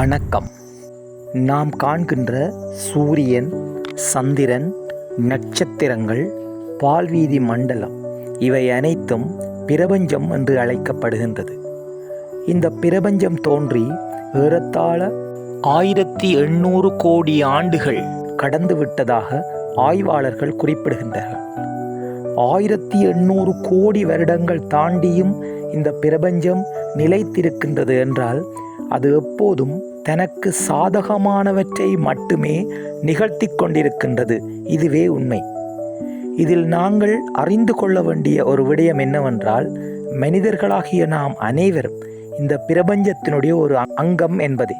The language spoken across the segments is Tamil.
வணக்கம். நாம் காண்கின்ற சூரியன், சந்திரன், நட்சத்திரங்கள், பால்வீதி மண்டலம் இவை அனைத்தும் பிரபஞ்சம் என்று அழைக்கப்படுகின்றது. இந்த பிரபஞ்சம் தோன்றி ஏறத்தாழ 1800 கோடி ஆண்டுகள் கடந்து விட்டதாக ஆய்வாளர்கள் குறிப்பிடுகின்றார்கள். 1800 கோடி வருடங்கள் தாண்டியும் இந்த பிரபஞ்சம் நிலைத்திருக்கின்றது என்றால் அது எப்போதும் தனக்கு சாதகமானவற்றை மட்டுமே நிகழ்த்தி கொண்டிருக்கின்றது. இதுவே உண்மை. இதில் நாங்கள் அறிந்து கொள்ள வேண்டிய ஒரு விடயம் என்னவென்றால், மனிதர்களாகிய நாம் அனைவரும் இந்த பிரபஞ்சத்தினுடைய ஒரு அங்கம் என்பதே.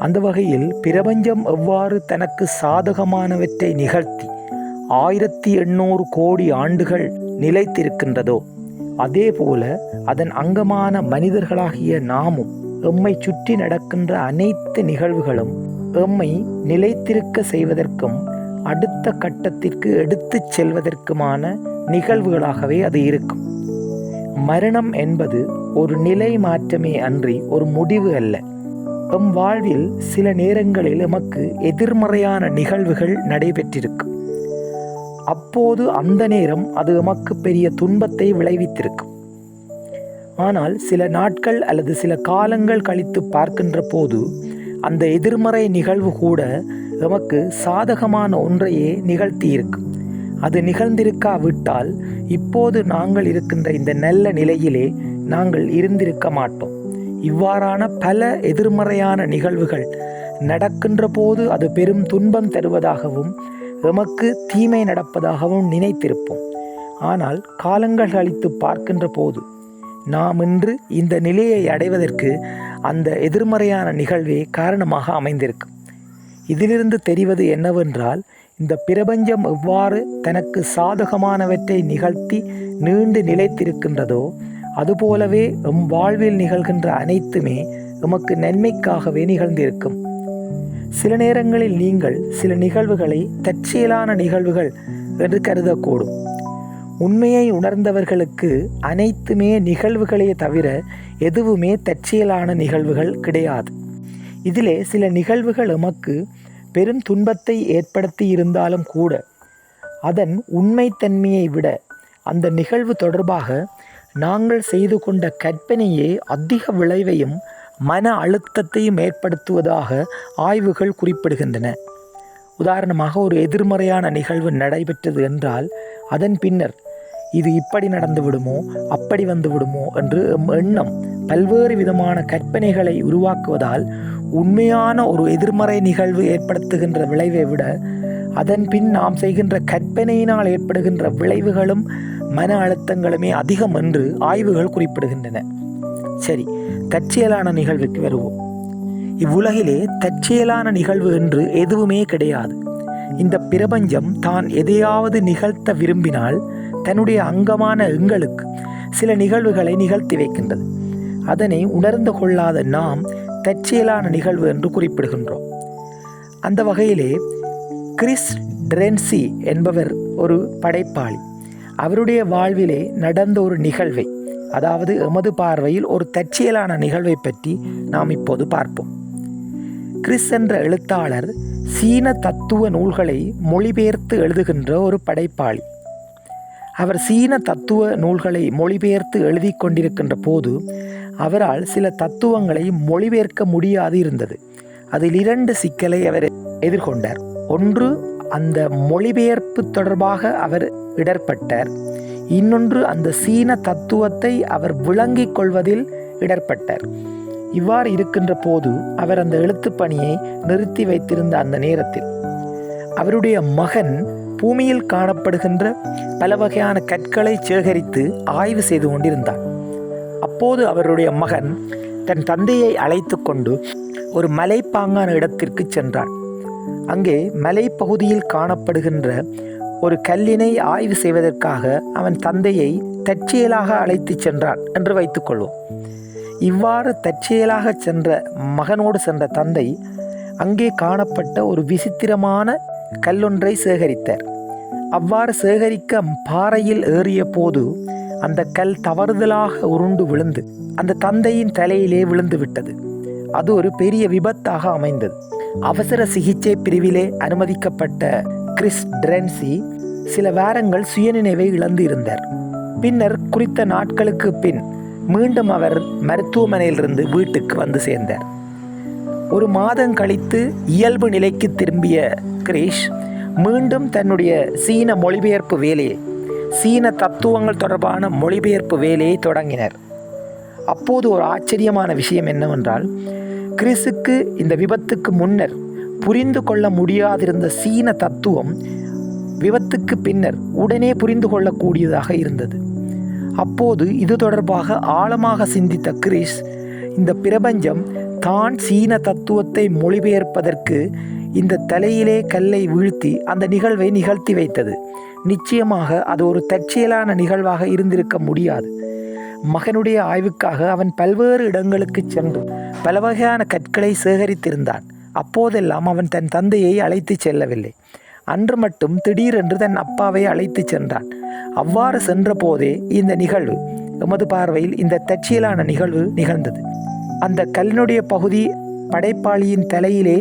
அந்த வகையில் பிரபஞ்சம் எவ்வாறு தனக்கு சாதகமானவற்றை நிகழ்த்தி 1800 கோடி ஆண்டுகள் நிலைத்திருக்கின்றதோ அதே போல அதன் அங்கமான மனிதர்களாகிய நாமும் எம்மை சுற்றி நடக்கின்ற அனைத்து நிகழ்வுகளும் எம்மை நிலைத்திருக்க செய்வதற்கும் அடுத்த கட்டத்திற்கு எடுத்துச் செல்வதற்குமான நிகழ்வுகளாகவே அது இருக்கும். மரணம் என்பது ஒரு நிலை மாற்றமே அன்றி ஒரு முடிவு அல்ல. எம் வாழ்வில் சில நேரங்களில் எமக்கு எதிர்மறையான நிகழ்வுகள் நடைபெற்றிருக்கும். அப்போது அந்த நேரம் அது எமக்கு பெரிய துன்பத்தை விளைவித்திருக்கும். ஆனால் சில நாட்கள் அல்லது சில காலங்கள் கழித்து பார்க்கின்ற போது அந்த எதிர்மறை நிகழ்வு கூட எமக்கு சாதகமான ஒன்றையே நிகழ்த்தி இருக்கும். அது நிகழ்ந்திருக்காவிட்டால் இப்போது நாங்கள் இருக்கின்ற இந்த நல்ல நிலையிலே நாங்கள் இருந்திருக்க மாட்டோம். இவ்வாறான பல எதிர்மறையான நிகழ்வுகள் நடக்கின்ற போது அது பெரும் துன்பம் தருவதாகவும் எமக்கு தீமை நடப்பதாகவும் நினைத்திருப்போம். ஆனால் காலங்கள் கழித்து பார்க்கின்ற போது நாம் இன்று இந்த நிலையை அடைவதற்கு அந்த எதிர்மறையான நிகழ்வே காரணமாக அமைந்திருக்கும். இதிலிருந்து தெரிவது என்னவென்றால், இந்த பிரபஞ்சம் எவ்வாறு தனக்கு சாதகமானவற்றை நிகழ்த்தி நீண்டு நிலைத்திருக்கின்றதோ அதுபோலவே எம் வாழ்வில் நிகழ்கின்ற அனைத்துமே எமக்கு நன்மைக்காகவே நிகழ்ந்திருக்கும். சில நேரங்களில் நீங்கள் சில நிகழ்வுகளை தற்செயலான நிகழ்வுகள் என்று கருதக்கூடும். உண்மையை உணர்ந்தவர்களுக்கு அனைத்துமே நிகழ்வுகளே தவிர எதுவுமே தற்செயலான நிகழ்வுகள் கிடையாது. இதிலே சில நிகழ்வுகள் எமக்கு பெரும் துன்பத்தை ஏற்படுத்தி இருந்தாலும் கூட அதன் உண்மைத்தன்மையை விட அந்த நிகழ்வு தொடர்பாக நாங்கள் செய்து கொண்ட கற்பனையே அதிக விளைவையும் மன அழுத்தத்தையும் ஏற்படுத்துவதாக ஆய்வுகள் குறிப்பிடுகின்றன. உதாரணமாக, ஒரு எதிர்மறையான நிகழ்வு நடைபெற்றது என்றால் அதன் பின்னர் இது இப்படி நடந்து விடுமோ அப்படி வந்து விடுமோ என்று எண்ணம் பல்வேறு விதமான கற்பனைகளை உருவாக்குவதால் உண்மையான ஒரு எதிர்மறை நிகழ்வு ஏற்படுத்துகின்ற விளைவை விட அதன் பின் நாம் செய்கின்ற கற்பனையினால் ஏற்படுகின்ற விளைவுகளும் மன அழுத்தங்களுமே அதிகம் என்று ஆய்வுகள் குறிப்பிடுகின்றன. சரி, தற்செயலான நிகழ்வுக்கு வருவோம். இவ்வுலகிலே தற்செயலான நிகழ்வு என்று எதுவுமே கிடையாது. இந்த பிரபஞ்சம் தான் எதையாவது நிகழ்த்த விரும்பினால் தன்னுடைய அங்கமான எங்களுக்கு சில நிகழ்வுகளை நிகழ்த்தி வைக்கின்றது. அதனை உணர்ந்து கொள்ளாத நாம் தற்செயலான நிகழ்வு என்று குறிப்பிடுகின்றோம். அந்த வகையிலே கிறிஸ் ட்ரென்சி என்பவர் ஒரு படைப்பாளி. அவருடைய வாழ்விலே நடந்த ஒரு நிகழ்வை, அதாவது எமது பார்வையில் ஒரு தற்செயலான நிகழ்வை பற்றி நாம் இப்போது பார்ப்போம். கிறிஸ் என்ற எழுத்தாளர் சீன தத்துவ நூல்களை மொழிபெயர்த்து எழுதுகின்ற ஒரு படைப்பாளி. அவர் சீன தத்துவ நூல்களை மொழிபெயர்த்து எழுதி கொண்டிருக்கின்ற போது அவரால் சில தத்துவங்களை மொழிபெயர்க்க முடியாது இருந்தது. அதில் 2 சிக்கலை அவர் எதிர்கொண்டார். ஒன்று, அந்த மொழிபெயர்ப்பு தொடர்பாக அவர் இடர்பட்டார். இன்னொன்று, அந்த சீன தத்துவத்தை அவர் விளங்கிக் கொள்வதில் இடர்பட்டார். இவ்வாறு இருக்கின்ற போது அவர் அந்த எழுத்துப் பணியை நிறுத்தி வைத்திருந்த அந்த நேரத்தில் அவருடைய மகன் பூமியில் காணப்படுகின்ற பல வகையான கற்களை சேகரித்து ஆய்வு செய்து கொண்டிருந்தார். அப்போது அவருடைய மகன் தன் தந்தையை அழைத்து கொண்டு ஒரு மலைப்பாங்கான இடத்திற்கு சென்றான். அங்கே மலைப்பகுதியில் காணப்படுகின்ற ஒரு கல்லினை ஆய்வு செய்வதற்காக அவன் தந்தையை தற்செயலாக அழைத்து சென்றான் என்று வைத்துக்கொள்வோம். இவ்வாறு தற்செயலாக சென்ற மகனோடு சென்ற தந்தை அங்கே காணப்பட்ட ஒரு விசித்திரமான கல்லொன்றை சேகரித்தார். அவ்வாறு சேகரிக்க பாறையில் ஏறிய போது அந்த கல் தவறுதலாக உருண்டு விழுந்து அந்த தந்தையின் தலையிலே விழுந்து விட்டது. அது ஒரு பெரிய விபத்தாக அமைந்தது. அவசர சிகிச்சை பிரிவிலே அனுமதிக்கப்பட்ட கிறிஸ் ட்ரென்சி சில வாரங்கள் சுயநினைவை இழந்து இருந்தார். பின்னர் குறித்த நாட்களுக்கு பின் மீண்டும் அவர் மருத்துவமனையிலிருந்து வீட்டுக்கு வந்து சேர்ந்தார். ஒரு மாதம் கழித்து இயல்பு நிலைக்கு திரும்பிய கிரிஷ் மீண்டும் தன்னுடைய சீன மொழிபெயர்ப்பு வேலையை, சீன தத்துவங்கள் தொடர்பான மொழிபெயர்ப்பு வேலையை தொடங்கினர். அப்போது ஒரு ஆச்சரியமான விஷயம் என்னவென்றால், கிறிஸுக்கு இந்த விபத்துக்கு முன்னர் புரிந்து கொள்ள முடியாதிருந்த சீன தத்துவம் விபத்துக்கு பின்னர் உடனே புரிந்து கொள்ளக்கூடியதாக இருந்தது. அப்போது இது தொடர்பாக ஆழமாக சிந்தித்த கிறிஸ், இந்த பிரபஞ்சம் தான் சீன தத்துவத்தை மொழிபெயர்ப்பதற்கு இந்த தலையிலே கல்லை வீழ்த்தி அந்த நிகழ்வை நிகழ்த்தி வைத்தது. நிச்சயமாக அது ஒரு தற்செயலான நிகழ்வாக இருந்திருக்க முடியாது. மகனுடைய ஆய்வுக்காக அவன் பல்வேறு இடங்களுக்கு சென்று பல வகையான கற்களை சேகரித்திருந்தான். அப்போதெல்லாம் அவன் தன் தந்தையை அழைத்து செல்லவில்லை. அன்று மட்டும் திடீரென்று தன் அப்பாவை அழைத்து சென்றான். அவ்வாறு சென்ற போதே இந்த நிகழ்வு, எமது பார்வையில் இந்த தற்செயலான நிகழ்வு நிகழ்ந்தது. அந்த கல்லினுடைய பகுதி படைப்பாளியின் தலையிலே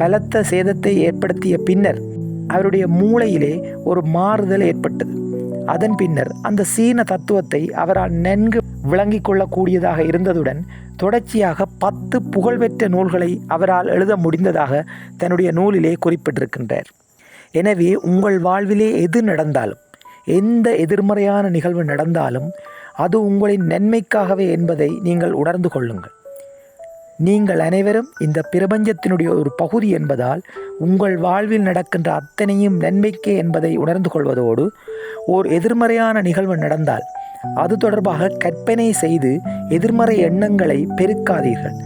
பலத்த சேதத்தை ஏற்படுத்திய பின்னர் அவருடைய மூளையிலே ஒரு மாறுதல் ஏற்பட்டது. அதன் பின்னர் அந்த சீன தத்துவத்தை அவரால் நன்கு விளங்கிக் கொள்ளக்கூடியதாக இருந்ததுடன் தொடர்ச்சியாக 10 புகழ்பெற்ற நூல்களை அவரால் எழுத முடிந்ததாக தன்னுடைய நூலிலே குறிப்பிட்டிருக்கின்றார். எனவே உங்கள் வாழ்விலே எது நடந்தாலும், எந்த எதிர்மறையான நிகழ்வு நடந்தாலும் அது உங்களின் நன்மைக்காகவே என்பதை நீங்கள் உணர்ந்து கொள்ளுங்கள். நீங்கள் அனைவரும் இந்த பிரபஞ்சத்தினுடைய ஒரு பகுதி என்பதால் உங்கள் வாழ்வில் நடக்கின்ற அத்தனையும் நன்மைக்கே என்பதை உணர்ந்து கொள்வதோடு, ஓர் எதிர்மறையான நிகழ்வு நடந்தால் அது தொடர்பாக கற்பனை செய்து எதிர்மறை எண்ணங்களை பெருக்காதீர்கள்.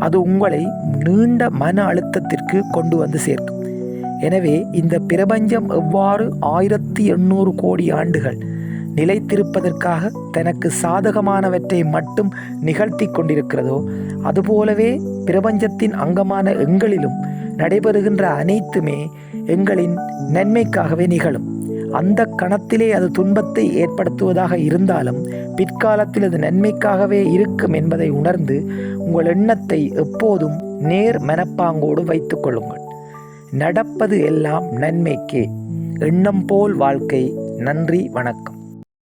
அது உங்களை நீண்ட மன அழுத்தத்திற்கு கொண்டு வந்து சேர்க்கும். எனவே இந்த பிரபஞ்சம் எவ்வாறு 1800 கோடி ஆண்டுகள் நிலைத்திருப்பதற்காக தனக்கு சாதகமானவற்றை மட்டும் நிகழ்த்தி கொண்டிருக்கிறதோ, அதுபோலவே பிரபஞ்சத்தின் அங்கமான எங்களிலும் நடைபெறுகின்ற அனைத்துமே எங்களின் நன்மைக்காகவே நிகழும். அந்த கணத்திலே அது துன்பத்தை ஏற்படுத்துவதாக இருந்தாலும் பிற்காலத்தில் அது நன்மைக்காகவே இருக்கும் என்பதை உணர்ந்து உங்கள் எண்ணத்தை எப்போதும் நேர் மனப்பாங்கோடு வைத்து கொள்ளுங்கள். நடப்பது எல்லாம் நன்மைக்கே. எண்ணம் போல் வாழ்க்கை. நன்றி, வணக்கம்.